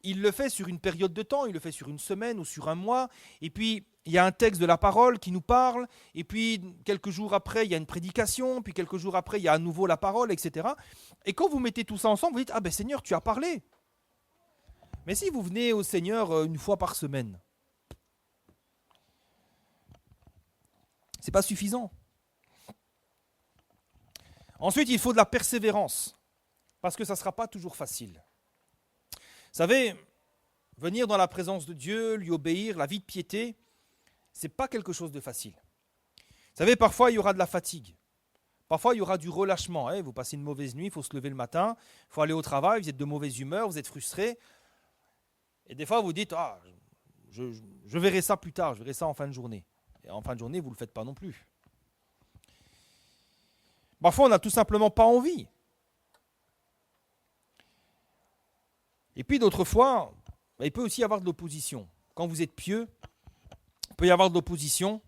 il le fait sur une période de temps, il le fait sur une semaine ou sur un mois, et puis il y a un texte de la parole qui nous parle, et puis quelques jours après, il y a une prédication, puis quelques jours après, il y a à nouveau la parole, etc. Et quand vous mettez tout ça ensemble, vous dites « Ah Seigneur, tu as parlé !» Mais si vous venez au Seigneur 1 fois par semaine, ce n'est pas suffisant. Ensuite, il faut de la persévérance, parce que ça ne sera pas toujours facile. Vous savez, venir dans la présence de Dieu, lui obéir, la vie de piété, ce n'est pas quelque chose de facile. Vous savez, parfois, il y aura de la fatigue. Parfois, il y aura du relâchement. Vous passez une mauvaise nuit, il faut se lever le matin, il faut aller au travail, vous êtes de mauvaise humeur, vous êtes frustré. Et des fois, vous dites, je verrai ça plus tard, je verrai ça en fin de journée. Et en fin de journée, vous ne le faites pas non plus. Parfois, on n'a tout simplement pas envie. Et puis d'autres fois, il peut aussi y avoir de l'opposition. Quand vous êtes pieux, il peut y avoir de l'opposition,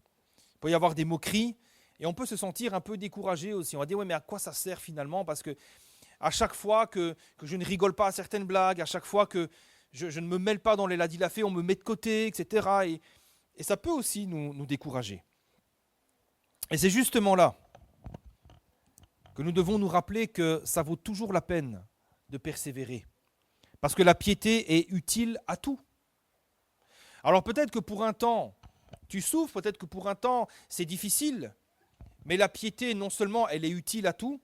il peut y avoir des moqueries, et on peut se sentir un peu découragé aussi. On va dire, mais à quoi ça sert finalement? Parce que à chaque fois que je ne rigole pas à certaines blagues, à chaque fois que je ne me mêle pas dans les ladis-la-fée, on me met de côté, etc. Et ça peut aussi nous décourager. Et c'est justement là que nous devons nous rappeler que ça vaut toujours la peine de persévérer. Parce que la piété est utile à tout. Alors peut-être que pour un temps, tu souffres, peut-être que pour un temps, c'est difficile. Mais la piété, non seulement elle est utile à tout,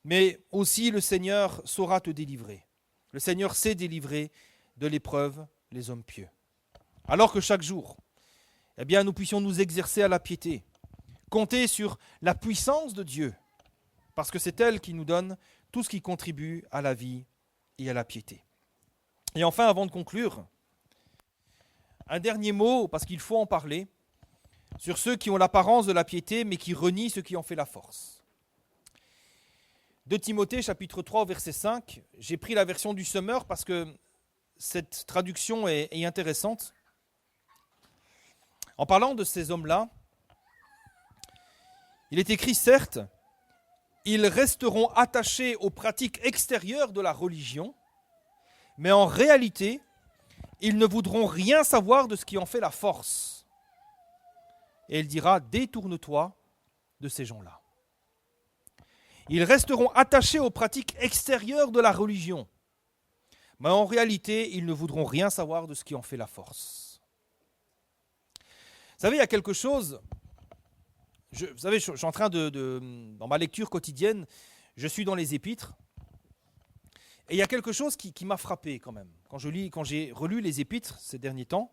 mais aussi le Seigneur saura te délivrer. Le Seigneur sait délivrer de l'épreuve les hommes pieux. Alors que chaque jour, nous puissions nous exercer à la piété, compter sur la puissance de Dieu, parce que c'est elle qui nous donne tout ce qui contribue à la vie et à la piété. Et enfin, avant de conclure, un dernier mot, parce qu'il faut en parler, sur ceux qui ont l'apparence de la piété, mais qui renient ce qui en fait la force. 2 Timothée, chapitre 3, verset 5, j'ai pris la version du Semeur parce que cette traduction est intéressante. En parlant de ces hommes-là, il est écrit, certes, ils resteront attachés aux pratiques extérieures de la religion, mais en réalité, ils ne voudront rien savoir de ce qui en fait la force. Et il dira, détourne-toi de ces gens-là. Ils resteront attachés aux pratiques extérieures de la religion, mais en réalité, ils ne voudront rien savoir de ce qui en fait la force. savez, il y a quelque chose, vous savez, je suis en train dans ma lecture quotidienne, je suis dans les épîtres, et il y a quelque chose qui m'a frappé quand même, quand j'ai relu les épîtres ces derniers temps,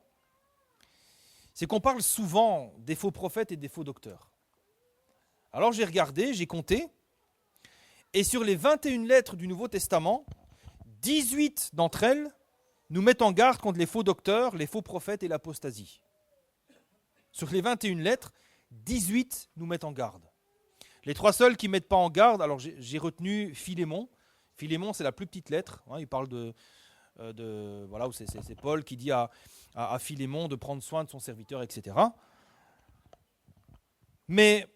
c'est qu'on parle souvent des faux prophètes et des faux docteurs. Alors j'ai regardé, j'ai compté, et sur les 21 lettres du Nouveau Testament, 18 d'entre elles nous mettent en garde contre les faux docteurs, les faux prophètes et l'apostasie. Sur les 21 lettres, 18 nous mettent en garde. Les 3 seuls qui ne mettent pas en garde, alors j'ai retenu Philémon. Philémon, c'est la plus petite lettre. Hein, il parle voilà, c'est Paul qui dit à Philémon de prendre soin de son serviteur, etc. Mais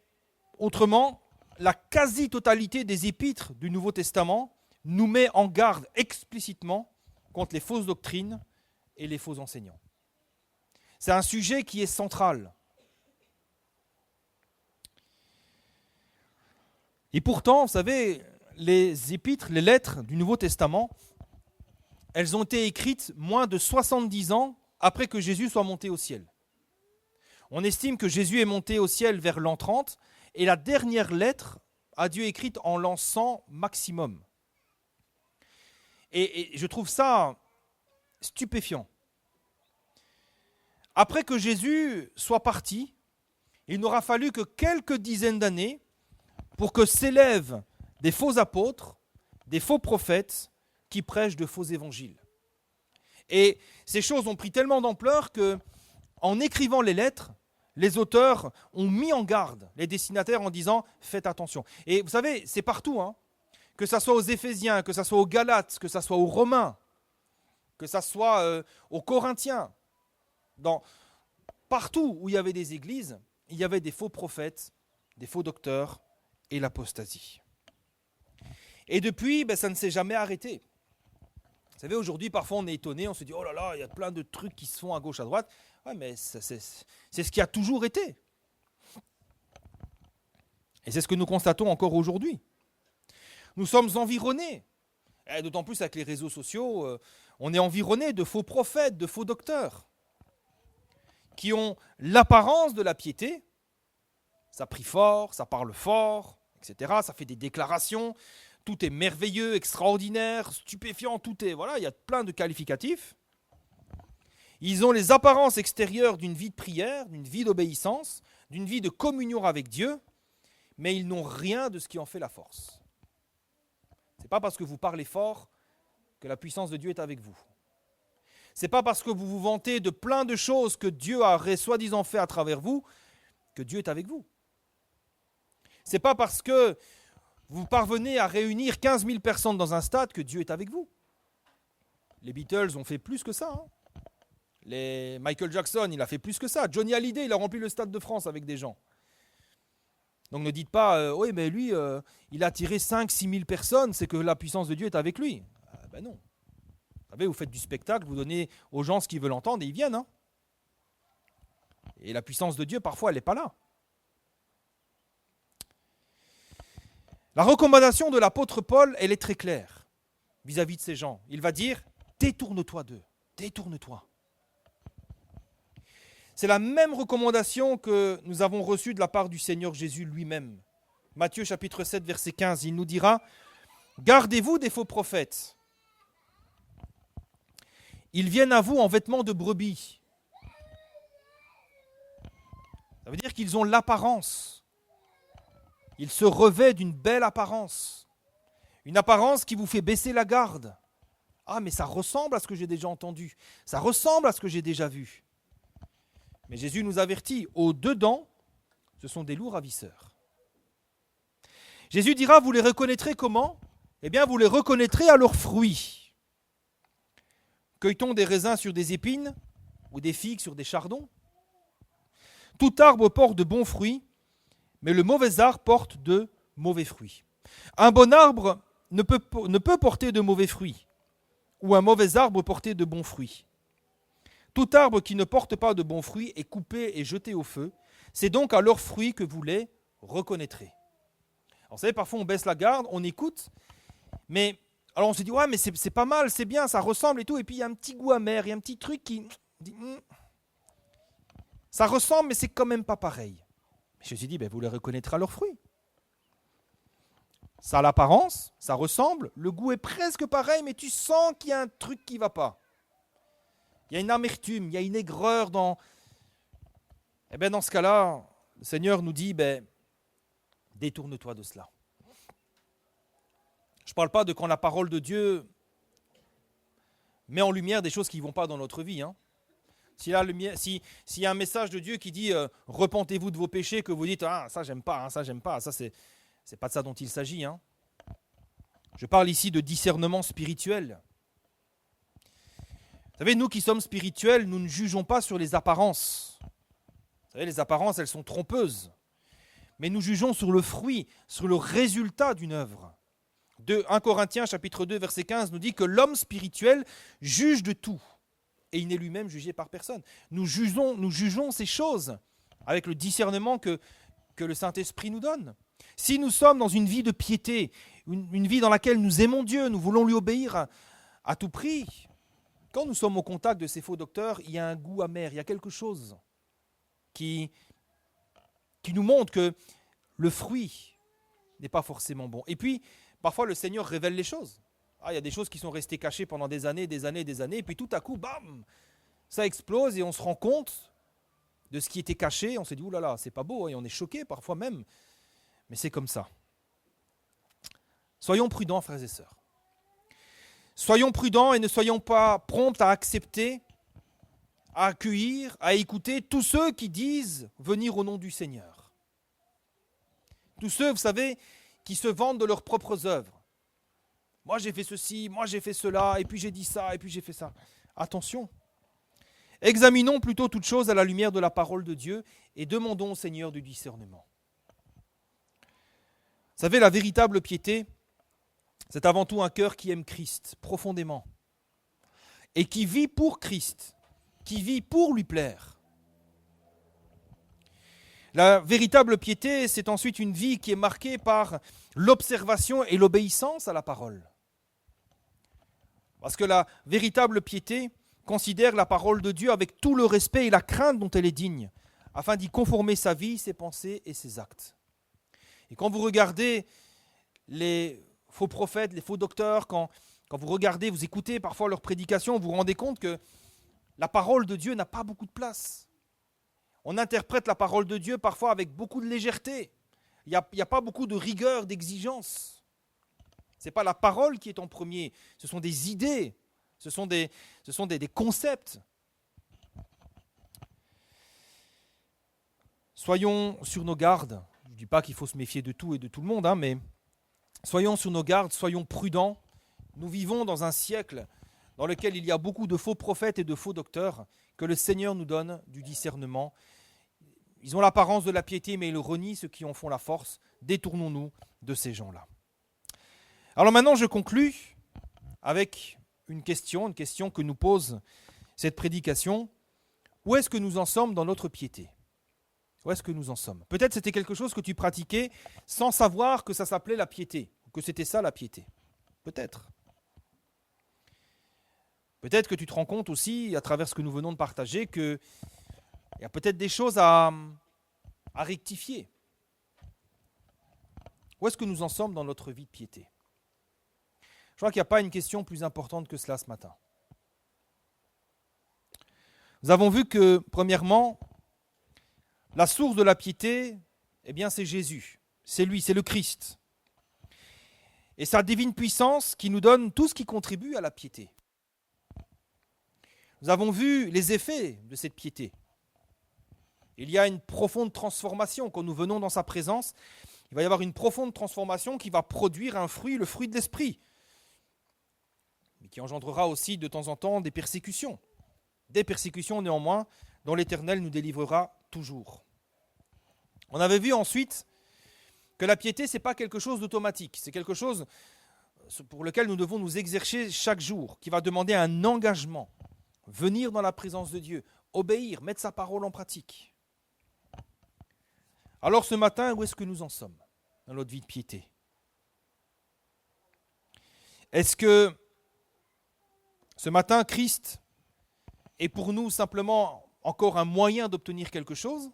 autrement, la quasi-totalité des épîtres du Nouveau Testament nous met en garde explicitement contre les fausses doctrines et les faux enseignants. C'est un sujet qui est central. Et pourtant, vous savez, les épîtres, les lettres du Nouveau Testament, elles ont été écrites moins de 70 ans après que Jésus soit monté au ciel. On estime que Jésus est monté au ciel vers l'an 30 et la dernière lettre a dû être écrite en l'an 100 maximum. Et je trouve ça stupéfiant. Après que Jésus soit parti, il n'aura fallu que quelques dizaines d'années pour que s'élèvent des faux apôtres, des faux prophètes qui prêchent de faux évangiles. Et ces choses ont pris tellement d'ampleur que, en écrivant les lettres, les auteurs ont mis en garde les destinataires en disant « faites attention ». Et vous savez, c'est partout, hein, que ce soit aux Éphésiens, que ce soit aux Galates, que ce soit aux Romains, que ce soit aux Corinthiens. Partout où il y avait des églises, il y avait des faux prophètes, des faux docteurs et l'apostasie. Et depuis, ça ne s'est jamais arrêté. Vous savez, aujourd'hui, parfois on est étonné, on se dit « oh là là, il y a plein de trucs qui se font à gauche, à droite ». Ouais, mais c'est ce qui a toujours été. Et c'est ce que nous constatons encore aujourd'hui. Nous sommes environnés, et d'autant plus avec les réseaux sociaux, on est environné de faux prophètes, de faux docteurs, qui ont l'apparence de la piété, ça prie fort, ça parle fort, etc., ça fait des déclarations, tout est merveilleux, extraordinaire, stupéfiant, tout est, voilà, il y a plein de qualificatifs. Ils ont les apparences extérieures d'une vie de prière, d'une vie d'obéissance, d'une vie de communion avec Dieu, mais ils n'ont rien de ce qui en fait la force. Ce n'est pas parce que vous parlez fort que la puissance de Dieu est avec vous. Ce n'est pas parce que vous vous vantez de plein de choses que Dieu aurait soi-disant fait à travers vous que Dieu est avec vous. Ce n'est pas parce que vous parvenez à réunir 15 000 personnes dans un stade que Dieu est avec vous. Les Beatles ont fait plus que ça. Michael Jackson, il a fait plus que ça. Johnny Hallyday, il a rempli le Stade de France avec des gens. Donc ne dites pas, oui, mais lui, il a attiré 5-6 000 personnes, c'est que la puissance de Dieu est avec lui. Ben non. Vous savez, vous faites du spectacle, vous donnez aux gens ce qu'ils veulent entendre et ils viennent. Hein. Et la puissance de Dieu, parfois, elle n'est pas là. La recommandation de l'apôtre Paul, elle est très claire vis-à-vis de ces gens. Il va dire, détourne-toi d'eux, détourne-toi. C'est la même recommandation que nous avons reçue de la part du Seigneur Jésus lui-même. Matthieu chapitre 7, verset 15, il nous dira « Gardez-vous des faux prophètes. Ils viennent à vous en vêtements de brebis. » Ça veut dire qu'ils ont l'apparence. Ils se revêtent d'une belle apparence. Une apparence qui vous fait baisser la garde. Ah, mais ça ressemble à ce que j'ai déjà entendu. Ça ressemble à ce que j'ai déjà vu. Mais Jésus nous avertit, au-dedans, ce sont des loups ravisseurs. Jésus dira, vous les reconnaîtrez comment ? Eh bien, vous les reconnaîtrez à leurs fruits. Cueille-t-on des raisins sur des épines ou des figues sur des chardons ? Tout arbre porte de bons fruits, mais le mauvais arbre porte de mauvais fruits. Un bon arbre ne peut porter de mauvais fruits, ou un mauvais arbre porter de bons fruits. Tout arbre qui ne porte pas de bons fruits est coupé et jeté au feu. C'est donc à leurs fruits que vous les reconnaîtrez. Alors, vous savez, parfois on baisse la garde, on écoute, mais alors on se dit, ouais, mais c'est pas mal, c'est bien, ça ressemble et tout, et puis il y a un petit goût amer, il y a un petit truc qui dit, Ça ressemble, mais c'est quand même pas pareil. Jésus dit, vous les reconnaîtrez à leurs fruits. Ça a l'apparence, ça ressemble, le goût est presque pareil, mais tu sens qu'il y a un truc qui ne va pas. Il y a une amertume, il y a une aigreur dans... dans ce cas-là, le Seigneur nous dit, détourne-toi de cela. Je ne parle pas de quand la parole de Dieu met en lumière des choses qui ne vont pas dans notre vie. S'il y a un message de Dieu qui dit repentez-vous de vos péchés, que vous dites ça j'aime pas, ça c'est pas de ça dont il s'agit. Je parle ici de discernement spirituel. Vous savez, nous qui sommes spirituels, nous ne jugeons pas sur les apparences. Vous savez, les apparences, elles sont trompeuses. Mais nous jugeons sur le fruit, sur le résultat d'une œuvre. 1 Corinthiens chapitre 2 verset 15 nous dit que l'homme spirituel juge de tout et il n'est lui-même jugé par personne. Nous jugeons ces choses avec le discernement que le Saint-Esprit nous donne. Si nous sommes dans une vie de piété, une vie dans laquelle nous aimons Dieu, nous voulons lui obéir à tout prix, quand nous sommes au contact de ces faux docteurs, il y a un goût amer, il y a quelque chose qui nous montre que le fruit n'est pas forcément bon. Et puis, parfois, le Seigneur révèle les choses. Il y a des choses qui sont restées cachées pendant des années, et puis tout à coup, bam, ça explose et on se rend compte de ce qui était caché. On s'est dit, oulala, c'est pas beau, et on est choqué parfois même, mais c'est comme ça. Soyons prudents, frères et sœurs. Soyons prudents et ne soyons pas prompts à accepter, à accueillir, à écouter tous ceux qui disent venir au nom du Seigneur. Tous ceux, vous savez, qui se vantent de leurs propres œuvres. Moi j'ai fait ceci, moi j'ai fait cela, et puis j'ai dit ça, et puis j'ai fait ça. Attention. Examinons plutôt toutes choses à la lumière de la parole de Dieu et demandons au Seigneur du discernement. Vous savez, la véritable piété, c'est avant tout un cœur qui aime Christ profondément et qui vit pour Christ, qui vit pour lui plaire. La véritable piété, c'est ensuite une vie qui est marquée par l'observation et l'obéissance à la parole. Parce que la véritable piété considère la parole de Dieu avec tout le respect et la crainte dont elle est digne, afin d'y conformer sa vie, ses pensées et ses actes. Et quand vous regardez les faux prophètes, les faux docteurs, quand vous regardez, vous écoutez parfois leurs prédications, vous vous rendez compte que la parole de Dieu n'a pas beaucoup de place. On interprète la parole de Dieu parfois avec beaucoup de légèreté. Il n'y a pas beaucoup de rigueur, d'exigence. Ce n'est pas la parole qui est en premier, ce sont des idées, ce sont des concepts. Soyons sur nos gardes. Je ne dis pas qu'il faut se méfier de tout et de tout le monde, mais soyons sur nos gardes, soyons prudents. Nous vivons dans un siècle dans lequel il y a beaucoup de faux prophètes et de faux docteurs, que le Seigneur nous donne du discernement. Ils ont l'apparence de la piété, mais ils renient ceux qui en font la force. Détournons-nous de ces gens-là. Alors maintenant, je conclus avec une question que nous pose cette prédication. Où est-ce que nous en sommes dans notre piété ? Où est-ce que nous en sommes ? Peut-être c'était quelque chose que tu pratiquais sans savoir que ça s'appelait la piété, que c'était ça la piété. Peut-être. Peut-être que tu te rends compte aussi, à travers ce que nous venons de partager, qu'il y a peut-être des choses à rectifier. Où est-ce que nous en sommes dans notre vie de piété ? Je crois qu'il n'y a pas une question plus importante que cela ce matin. Nous avons vu que, premièrement, la source de la piété, c'est Jésus. C'est lui, c'est le Christ. Et sa divine puissance qui nous donne tout ce qui contribue à la piété. Nous avons vu les effets de cette piété. Il y a une profonde transformation. Quand nous venons dans sa présence, il va y avoir une profonde transformation qui va produire un fruit, le fruit de l'esprit, mais qui engendrera aussi de temps en temps des persécutions. Des persécutions néanmoins dont l'Éternel nous délivrera toujours. On avait vu ensuite que la piété, ce n'est pas quelque chose d'automatique. C'est quelque chose pour lequel nous devons nous exercer chaque jour, qui va demander un engagement. Venir dans la présence de Dieu, obéir, mettre sa parole en pratique. Alors ce matin, où est-ce que nous en sommes dans notre vie de piété ? Est-ce que ce matin, Christ est pour nous simplement encore un moyen d'obtenir quelque chose,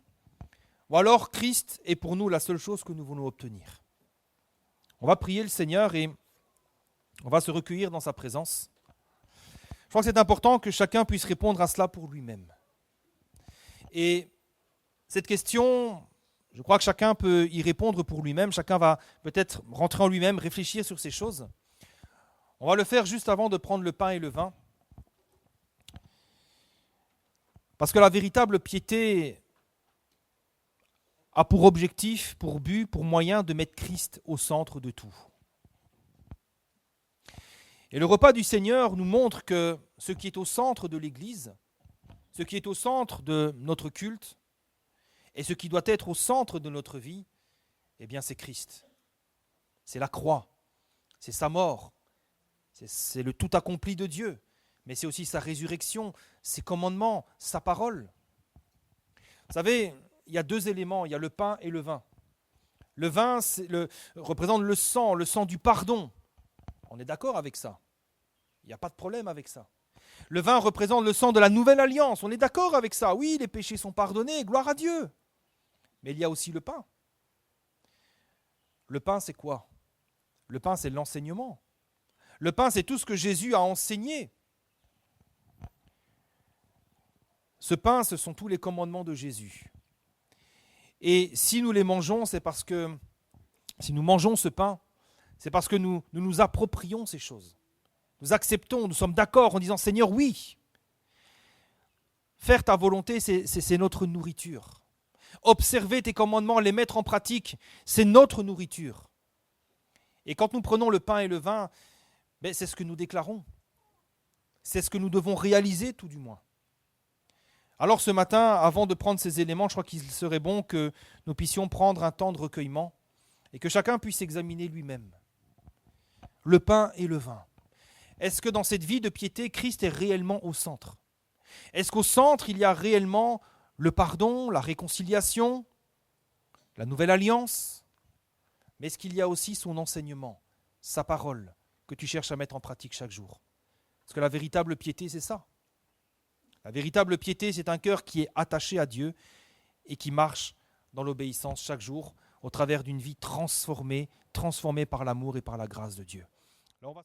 ou alors Christ est pour nous la seule chose que nous voulons obtenir. On va prier le Seigneur et on va se recueillir dans sa présence. Je crois que c'est important que chacun puisse répondre à cela pour lui-même. Et cette question, je crois que chacun peut y répondre pour lui-même. Chacun va peut-être rentrer en lui-même, réfléchir sur ces choses. On va le faire juste avant de prendre le pain et le vin. Parce que la véritable piété a pour objectif, pour but, pour moyen de mettre Christ au centre de tout. Et le repas du Seigneur nous montre que ce qui est au centre de l'Église, ce qui est au centre de notre culte, et ce qui doit être au centre de notre vie, eh bien c'est Christ. C'est la croix, c'est sa mort, c'est le tout accompli de Dieu, mais c'est aussi sa résurrection, ses commandements, sa parole. Vous savez, il y a deux éléments, il y a le pain et le vin. Le vin représente le sang du pardon. On est d'accord avec ça. Il n'y a pas de problème avec ça. Le vin représente le sang de la nouvelle alliance. On est d'accord avec ça. Oui, les péchés sont pardonnés, gloire à Dieu. Mais il y a aussi le pain. Le pain, c'est quoi? Le pain, c'est l'enseignement. Le pain, c'est tout ce que Jésus a enseigné. Ce pain, ce sont tous les commandements de Jésus. Et si nous les mangeons, c'est parce que, si nous mangeons ce pain, c'est parce que nous approprions ces choses. Nous acceptons, nous sommes d'accord en disant « Seigneur, oui ». Faire ta volonté, c'est notre nourriture. Observer tes commandements, les mettre en pratique, c'est notre nourriture. Et quand nous prenons le pain et le vin, c'est ce que nous déclarons. C'est ce que nous devons réaliser tout du moins. Alors ce matin, avant de prendre ces éléments, je crois qu'il serait bon que nous puissions prendre un temps de recueillement et que chacun puisse examiner lui-même. Le pain et le vin. Est-ce que dans cette vie de piété, Christ est réellement au centre? Est-ce qu'au centre, il y a réellement le pardon, la réconciliation, la nouvelle alliance? Mais est-ce qu'il y a aussi son enseignement, sa parole, que tu cherches à mettre en pratique chaque jour? Parce que la véritable piété, c'est ça. La véritable piété, c'est un cœur qui est attaché à Dieu et qui marche dans l'obéissance chaque jour au travers d'une vie transformée par l'amour et par la grâce de Dieu. Alors